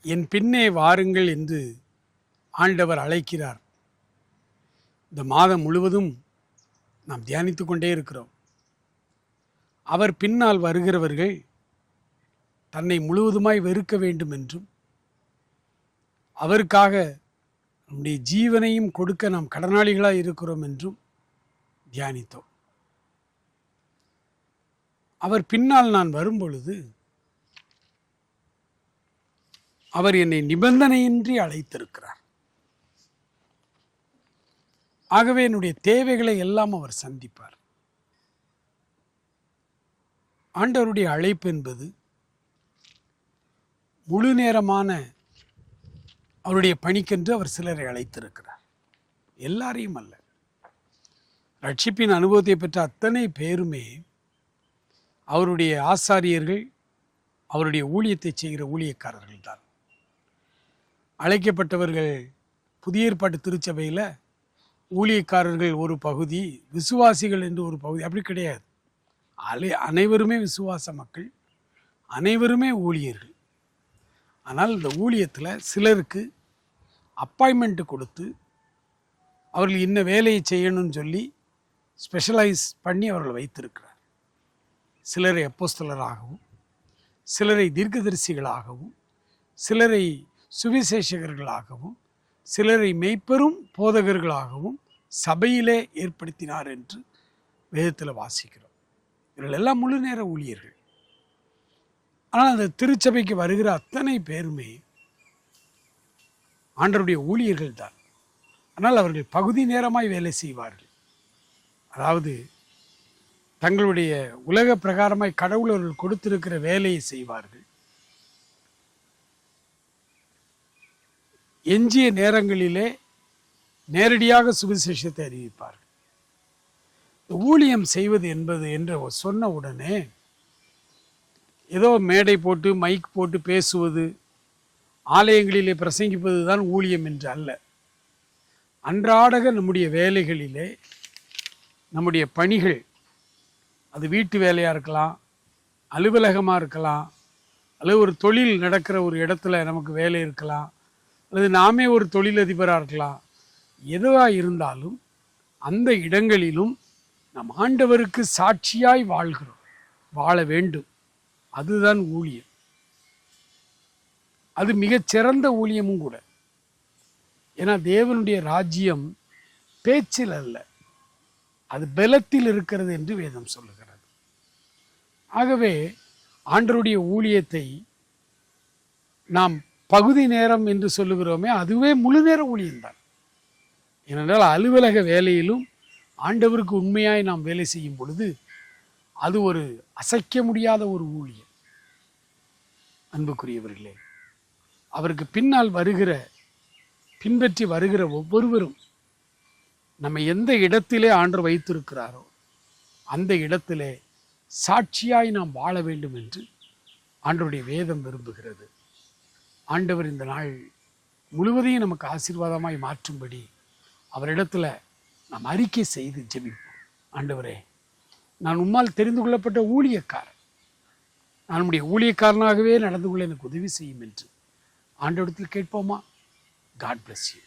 என் பின்னே வாருங்கள் என்று ஆண்டவர் அழைக்கிறார். இந்த மாதம் முழுவதும் நாம் தியானித்து கொண்டே இருக்கிறோம். அவர் பின்னால் வருகிறவர்கள் தன்னை முழுவதுமாய் வெறுக்க வேண்டும் என்றும், அவருக்காக நம்முடைய ஜீவனையும் கொடுக்க நாம் கடனாளிகளாக இருக்கிறோம் என்றும் தியானித்தோம். அவர் பின்னால் நான் வரும்பொழுது அவர் என்னை நிபந்தனையின்றி அழைத்திருக்கிறார். ஆகவே என்னுடைய தேவைகளை எல்லாம் அவர் சந்திப்பார். ஆண்டவருடைய அழைப்பு என்பது முழு நேரமான அவருடைய பணிக்கென்று அவர் சிலரை அழைத்திருக்கிறார். எல்லாரையும் அல்ல. ரட்சிப்பின் அனுபவத்தை பெற்ற அத்தனை பேருமே அவருடைய ஆசாரியர்கள், அவருடைய ஊழியத்தை செய்கிற ஊழியக்காரர்கள் தான். அழைக்கப்பட்டவர்கள் புதிய ஏற்பாட்டு திருச்சபையில் ஊழியக்காரர்கள் ஒரு பகுதி, விசுவாசிகள் என்று ஒரு பகுதி, அப்படி கிடையாது. அனைவருமே விசுவாச மக்கள், அனைவருமே ஊழியர்கள். ஆனால் இந்த ஊழியத்தில் சிலருக்கு அப்பாயின்மெண்ட்டு கொடுத்து அவர்கள் இன்ன வேலையை செய்யணும்னு சொல்லி ஸ்பெஷலைஸ் பண்ணி அவர்கள் வைத்திருக்கிறார். சிலரை அப்போஸ்தலராகவும், சிலரை தீர்க்கதரிசிகளாகவும், சிலரை சுவிசேஷகர்களாகவும், சிலரை மெய்ப்பெரும் போதகர்களாகவும் சபையிலே ஏற்படுத்தினார் என்று வேதத்தில் வாசிக்கிறோம். இவர்கள் எல்லாம் முழு நேர ஊழியர்கள். ஆனால் அந்த திருச்சபைக்கு வருகிற அத்தனை பேருமே ஆண்டவருடைய ஊழியர்கள் தான். ஆனால் அவர்கள் பகுதி நேரமாய் வேலை செய்வார்கள். அதாவது தங்களுடைய உலக பிரகாரமாய் கடவுள் அவர்கள் கொடுத்திருக்கிற வேலையை செய்வார்கள். எஞ்சிய நேரங்களிலே நேரடியாக சுவிசேஷத்தை அறிவிப்பார்கள். ஊழியம் செய்வது என்பது என்று சொன்ன உடனே ஏதோ மேடை போட்டு மைக் போட்டு பேசுவது, ஆலயங்களிலே பிரசங்கிப்பது தான் ஊழியம் என்று அல்ல. அன்றாடக நம்முடைய வேலைகளிலே, நம்முடைய பணிகள், அது வீட்டு வேலையாக இருக்கலாம், அலுவலகமாக இருக்கலாம், அல்லது ஒரு தொழில் நடக்கிற ஒரு இடத்துல நமக்கு வேலை இருக்கலாம், அல்லது நாமே ஒரு தொழிலதிபராக இருக்கலாம். எதுவாக இருந்தாலும் அந்த இடங்களிலும் நம் ஆண்டவருக்கு சாட்சியாய் வாழ்கிறோம், வாழ வேண்டும். அதுதான் ஊழியம். அது மிகச்சிறந்த ஊழியமும் கூட. ஏன்னா தேவனுடைய ராஜ்யம் பேச்சில் அல்ல, அது பலத்தில் இருக்கிறது என்று வேதம் சொல்லுகிறது. ஆகவே ஆண்டவருடைய ஊழியத்தை நாம் பகுதி நேரம் என்று சொல்லுகிறோமே, அதுவே முழு நேர ஊழியம்தான். ஏனென்றால் அலுவலக வேலையிலும் ஆண்டவருக்கு உண்மையாய் நாம் வேலை செய்யும் பொழுது அது ஒரு அசைக்க முடியாத ஒரு ஊழியம். அன்புக்குரியவர்களே, அவருக்கு பின்னால் பின்பற்றி வருகிற ஒவ்வொருவரும் நம்ம எந்த இடத்திலே ஆண்டவர் வைத்திருக்கிறாரோ அந்த இடத்திலே சாட்சியாய் நாம் வாழ வேண்டும் என்று ஆண்டவருடைய வேதம் விரும்புகிறது. ஆண்டவர் இந்த நாள் முழுவதையும் நமக்கு ஆசீர்வாதமாய் மாற்றும்படி அவரிடத்துல நாம் அறிக்கை செய்து ஜெபிப்போம். ஆண்டவரே, நான் உம்மால் தெரிந்து கொள்ளப்பட்ட ஊழியக்காரன், நான் உம்முடைய ஊழியக்காரனாகவே நடந்து கொள்ள எனக்கு உதவி செய்யும் என்று ஆண்டவரிடத்தில் கேட்போமா? God bless you.